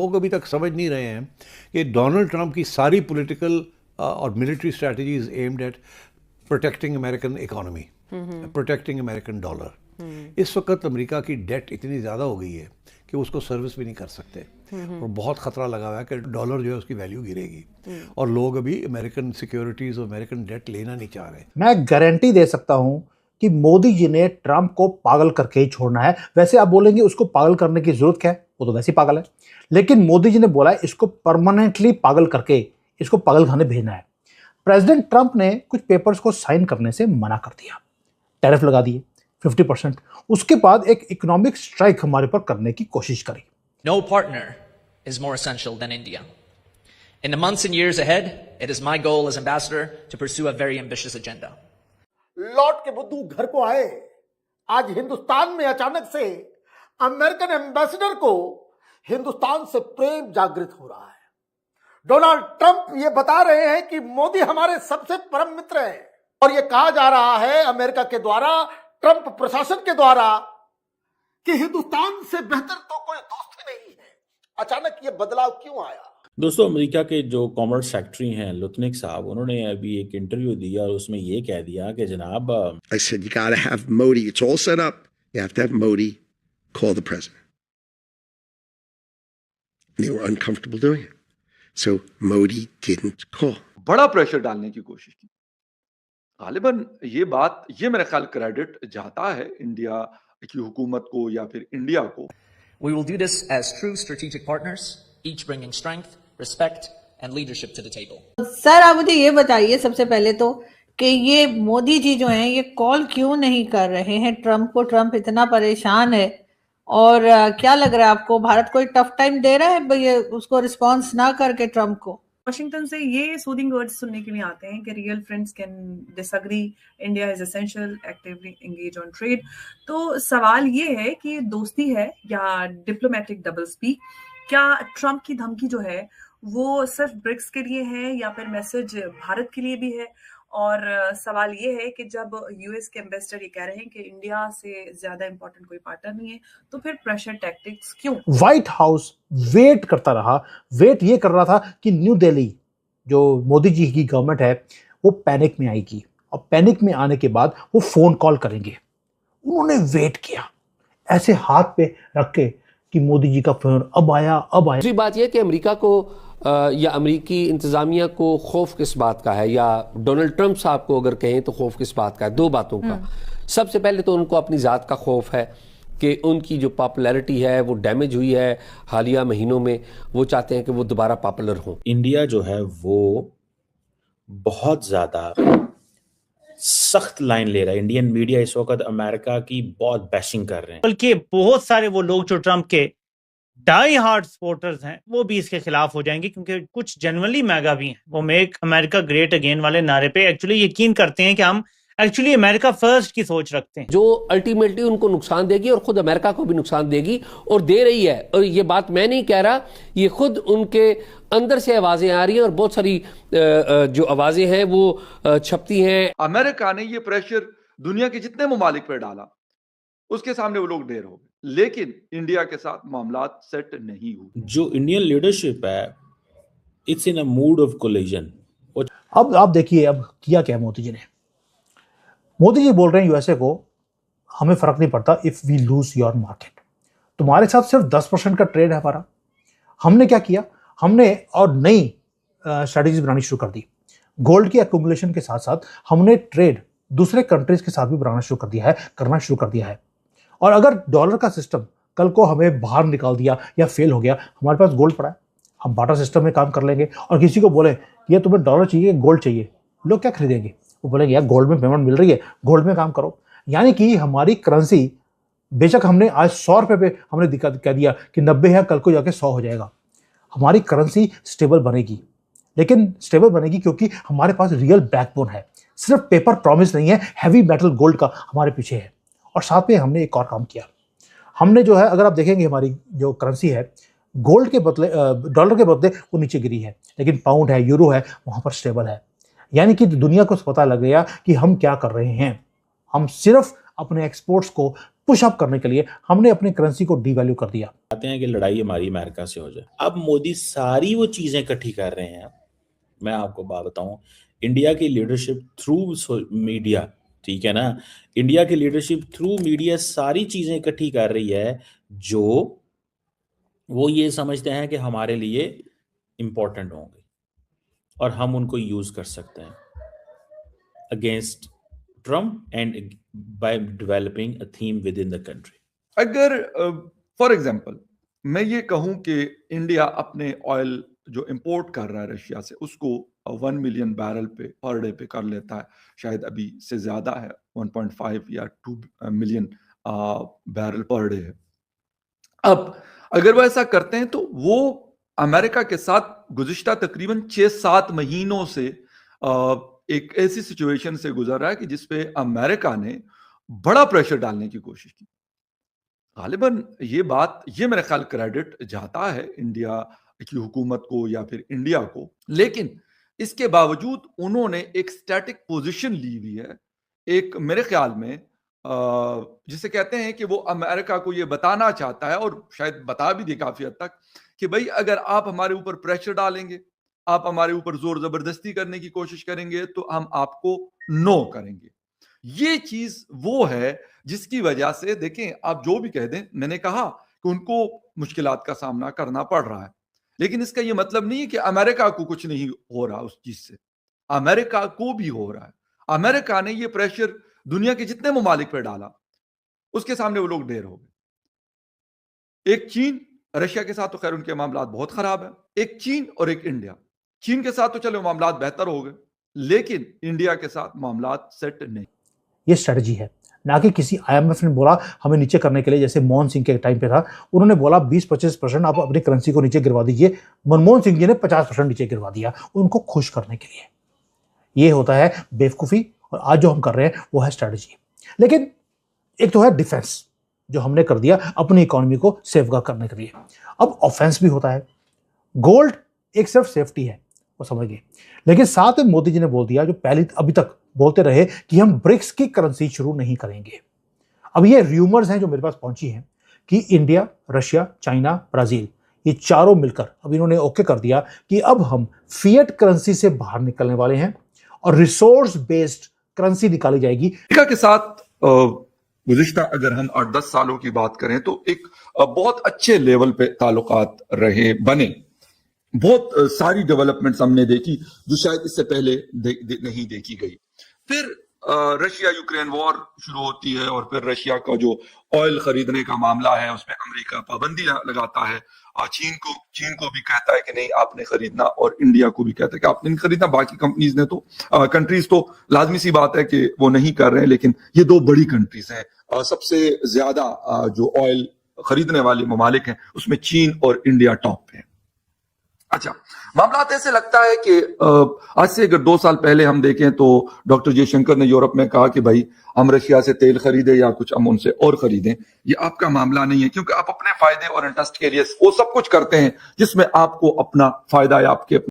लोग अभी तक समझ नहीं रहे हैं कि डोनाल्ड ट्रंप की सारी पॉलिटिकल और military strategy is aimed at protecting American economy, protecting American dollar. इस वक्त अमेरिका की डेट इतनी ज़्यादा हो गई है कि उसको सर्विस भी नहीं कर सकते और बहुत ख़तरा लगा हुआ है कि डॉलर जो है उसकी वैल्यू गिरेगी और लोग अभी अमेरिकन सिक्योरिटीज़ और अमेरिकन डेट लेना नहीं चाह रहे। मैं गारंटी दे सकता हूं कि मोदी जी ने ट्रंप को पागल करके ही छोड़ना है। वैसे आप बोलेंगे उसको पागल करने की जरूरत क्या है, वो तो वैसे ही पागल है, लेकिन मोदी जी ने बोला है इसको परमानेंटली पागल करके इसको पागल खाने भेजना है। प्रेसिडेंट ट्रंप ने कुछ पेपर्स को साइन करने से मना कर दिया, टैरिफ लगा दिए 50%। उसके बाद एक इकोनॉमिक स्ट्राइक हमारे पर करने की कोशिश करी। No partner is more essential than India. In the months and years ahead, it is my goal as ambassador to pursue a very ambitious agenda. लौट के बुद्धू घर को आए। आज हिंदुस्तान में अचानक से अमेरिकन एम्बेसडर को हिंदुस्तान से प्रेम जागृत हो रहा है। डोनाल्ड ट्रंप ये बता रहे हैं कि मोदी हमारे सबसे परम मित्र हैं और ये कहा जा रहा है अमेरिका के द्वारा, ट्रंप प्रशासन के द्वारा, कि हिंदुस्तान से बेहतर तो कोई दोस्त ही नहीं है। अचानक ये बदलाव क्यों आया? दोस्तों, अमेरिका के जो कॉमर्स सेक्रेटरी हैं लुतनिक साहब, उन्होंने अभी एक इंटरव्यू दिया और उसमें ये कह दिया कि जनाब, I said you got to have Modi. It's all set up. You have to have Modi call the president. They were uncomfortable doing it. So Modi didn't call. बड़ा प्रेशर डालने की कोशिश की। गालिबन ये मेरा ख्याल क्रेडिट जाता है इंडिया की हुकूमत को या फिर इंडिया को। We will do this as true strategic partners, each bringing strength, respect, and leadership to the table. Sir, आप मुझे ये बताइए सबसे पहले तो कि ये मोदी जी जो हैं ये कॉल क्यों नहीं कर रहे हैं ट्रंप को? ट्रंप इतना परेशान है और क्या लग रहा है आपको, भारत कोई टफ टाइम दे रहा है ये उसको रिस्पॉन्स ना करके ट्रंप को? वाशिंगटन से ये सूदिंग वर्ड्स सुनने के लिए आते हैं कि real friends can disagree, India is essential, actively engage on trade. तो सवाल ये है कि दोस्ती है या डिप्लोमेटिक डबल स्पीक? क्या ट्रंप की धमकी जो है वो सिर्फ ब्रिक्स के लिए है या फिर मैसेज भारत के लिए भी है? और सवाल ये है कि जब यूएस के एम्बेसडर ये कह रहे हैं कि इंडिया से ज्यादा इंपॉर्टेंट कोई पार्टनर नहीं है, तो फिर प्रेशर टैक्टिक्स क्यों? व्हाइट हाउस वेट करता रहा, वेट ये कर रहा था कि न्यू दिल्ली जो मोदी जी की गवर्नमेंट है वो पैनिक में आएगी और पैनिक में आने के बाद वो फोन कॉल करेंगे। उन्होंने वेट किया ऐसे हाथ पे रख के कि मोदी जी का फोन अब आया। दूसरी बात यह कि अमेरिका को या अमेरिकी इंतजामिया को खौफ किस बात का है, या डोनाल्ड ट्रंप साहब को अगर कहें तो खौफ किस बात का है? दो बातों का। सबसे पहले तो उनको अपनी ज़ात का खौफ है कि उनकी जो पॉपुलैरिटी है वो डैमेज हुई है हालिया महीनों में, वो चाहते हैं कि वो दोबारा पॉपुलर हों। इंडिया जो है वो बहुत ज़्यादा सख्त लाइन ले रहा है। इंडियन मीडिया इस वक्त अमेरिका की बहुत बैशिंग कर रहे हैं, बल्कि बहुत सारे वो लोग जो ट्रंप के डाई हार्ड सपोर्टर्स हैं वो भी इसके खिलाफ हो जाएंगे, क्योंकि कुछ जनरली मैगा भी हैं, वो मेक अमेरिका ग्रेट अगेन वाले नारे पे एक्चुअली यकीन करते हैं कि हम एक्चुअली अमेरिका फर्स्ट की सोच रखते हैं, जो अल्टीमेटली उनको नुकसान देगी और खुद अमेरिका को भी नुकसान देगी और दे रही है। और ये बात मैं नहीं कह रहा, ये खुद उनके अंदर से आवाजें आ रही हैं और बहुत सारी जो आवाजें हैं वो छपती हैं। अमेरिका ने ये प्रेशर दुनिया के जितने ममालिक पर डाला, उसके सामने वो लोग ढेर हो गए, लेकिन इंडिया के साथ मामलात सेट नहीं हुए। जो इंडियन लीडरशिप है it's in a mood off collision. अब आप देखिए अब किया क्या मोदी जी ने। मोदी जी बोल रहे हैं यूएसए को हमें फर्क नहीं पड़ता if we lose your market, तुम्हारे साथ सिर्फ 10% का ट्रेड है हमारा। हमने क्या किया, हमने और नई स्ट्रेटेजीज बनानी शुरू कर दी। गोल्ड की एक्यूमुलेशन के साथ साथ हमने ट्रेड दूसरे कंट्रीज के साथ भी बनाना शुरू कर दिया है, करना शुरू कर दिया है। और अगर डॉलर का सिस्टम कल को हमें बाहर निकाल दिया या फेल हो गया, हमारे पास गोल्ड पड़ा है, हम बाटर सिस्टम में काम कर लेंगे। और किसी को बोले ये तुम्हें डॉलर चाहिए गोल्ड चाहिए, लोग क्या खरीदेंगे? वो बोलेंगे यार गोल्ड में पेमेंट मिल रही है, गोल्ड में काम करो। यानी कि हमारी करेंसी बेशक हमने आज 100 रुपये पे हमने कह दिया कि 90 है, कल को जाके 100 हो जाएगा, हमारी करेंसी स्टेबल बनेगी। लेकिन स्टेबल बनेगी क्योंकि हमारे पास रियल बैकबोन है, सिर्फ पेपर प्रॉमिस नहीं है, हैवी मेटल गोल्ड का हमारे पीछे है। और साथ में हमने एक और काम किया, हमने जो है अगर आप देखेंगे हमारी जो करेंसी है गोल्ड के बदले डॉलर के बदले वो नीचे गिरी है, लेकिन पाउंड है, यूरो है, वहाँ पर स्टेबल है। यानी कि दुनिया को पता लग गया कि हम क्या कर रहे हैं। हम सिर्फ अपने एक्सपोर्ट्स को पुश अप करने के लिए हमने अपनी करेंसी को डीवैल्यू कर दिया। चाहते हैं कि लड़ाई हमारी अमेरिका से हो जाए। अब मोदी सारी वो चीजें इकट्ठी कर रहे हैं। मैं आपको बात बताऊं, इंडिया की लीडरशिप थ्रू मीडिया, ठीक है ना, इंडिया की लीडरशिप थ्रू मीडिया सारी चीजें इकट्ठी कर रही है जो वो ये समझते हैं कि हमारे लिए इंपॉर्टेंट होंगे और हम उनको यूज कर सकते हैं against Trump and by developing a theme with in the country. अगर फॉर एग्जांपल मैं ये कहूं कि इंडिया अपने ऑयल जो इंपोर्ट कर रहा है रशिया से उसको 1 मिलियन बैरल पे पर डे पे कर लेता है, शायद अभी से ज्यादा है, 1.5 या 2 मिलियन बैरल पर डे है। अब अगर वो ऐसा करते हैं तो वो अमेरिका के साथ गुज़िश्ता तकरीबन 6-7 महीनों से एक ऐसी सिचुएशन से गुजर रहा है कि जिसपे अमेरिका ने बड़ा प्रेशर डालने की कोशिश की। गालिबन ये मेरा ख्याल क्रेडिट जाता है इंडिया की हुकूमत को या फिर इंडिया को, लेकिन इसके बावजूद उन्होंने एक स्टैटिक पोजीशन ली हुई है, एक मेरे ख्याल में जिसे कहते हैं कि वो अमेरिका को ये बताना चाहता है और शायद बता भी दे काफी हद तक कि भाई अगर आप हमारे ऊपर प्रेशर डालेंगे, आप हमारे ऊपर जोर जबरदस्ती करने की कोशिश करेंगे तो हम आपको नो करेंगे। ये चीज वो है जिसकी वजह से देखें, आप जो भी कह दें, मैंने कहा कि उनको मुश्किलात का सामना करना पड़ रहा है, लेकिन इसका ये मतलब नहीं है कि अमेरिका को कुछ नहीं हो रहा उस चीज से। अमेरिका को भी हो रहा है। अमेरिका ने ये प्रेशर दुनिया के जितने ममालिक पे डाला उसके सामने वो लोग ढेर हो गए। एक चीन, रशिया के साथ तो खैर उनके मामला बहुत खराब है, एक चीन और एक इंडिया। चीन के साथ तो चलो मामला बेहतर हो गए, लेकिन इंडिया के साथ मामला सेट नहीं। ये स्ट्रेटजी है, ना कि किसी IMF ने बोला हमें नीचे करने के लिए, जैसे मनमोहन सिंह के टाइम पे था, उन्होंने बोला 20-25% आप अपनी करेंसी को नीचे गिरवा दीजिए। मनमोहन सिंह जी ने 50% नीचे गिरवा दिया उनको खुश करने के लिए। ये होता है बेवकूफ़ी, और आज जो हम कर रहे हैं वो है स्ट्रेटजी। लेकिन एक तो है डिफेंस जो हमने कर दिया अपनी इकोनॉमी को सेफगार्ड करने के लिए, अब ऑफेंस भी होता है। गोल्ड एक सिर्फ सेफ्टी है, वो समझ गए, लेकिन साथ में मोदी जी ने बोल दिया जो पहले अभी तक बोलते रहे कि हम ब्रिक्स की करेंसी शुरू नहीं करेंगे। अब ये र्यूमर्स हैं जो मेरे पास पहुंची हैं कि इंडिया, रशिया, चाइना, ब्राजील, ये चारों मिलकर अब इन्होंने ओके कर दिया कि अब हम फिएट करेंसी से बाहर निकलने वाले हैं और रिसोर्स बेस्ड करेंसी निकाली जाएगी। अमेरिका के साथ गुज़िश्ता अगर हम 8-10 सालों की बात करें तो एक बहुत अच्छे लेवल पे ताल्लुकात रहे बने, बहुत सारी डेवलपमेंट्स हमने देखी जो शायद इससे पहले नहीं देखी गई। फिर रशिया यूक्रेन वॉर शुरू होती है और फिर रशिया का जो ऑयल खरीदने का मामला है उसमें अमेरिका पाबंदी लगाता है। चीन को भी कहता है कि नहीं आपने खरीदना, और इंडिया को भी कहता है कि आपने नहीं खरीदना। बाकी कंपनीज ने तो कंट्रीज तो लाजमी सी बात है कि वो नहीं कर रहे हैं, लेकिन ये दो बड़ी कंट्रीज हैं। सबसे ज्यादा जो ऑयल खरीदने वाले ममालिक हैं उसमें चीन और इंडिया टॉप पे है। अच्छा, मामला ऐसे लगता है कि आज से अगर 2 साल पहले हम देखें तो डॉक्टर जयशंकर ने यूरोप में कहा कि भाई हम रशिया से तेल खरीदें या कुछ हम उनसे और खरीदें। ये आपका मामला नहीं है, क्योंकि आप अपने फायदे और इंटरेस्ट के लिए वो सब कुछ करते हैं जिसमें आपको अपना फायदा या आपके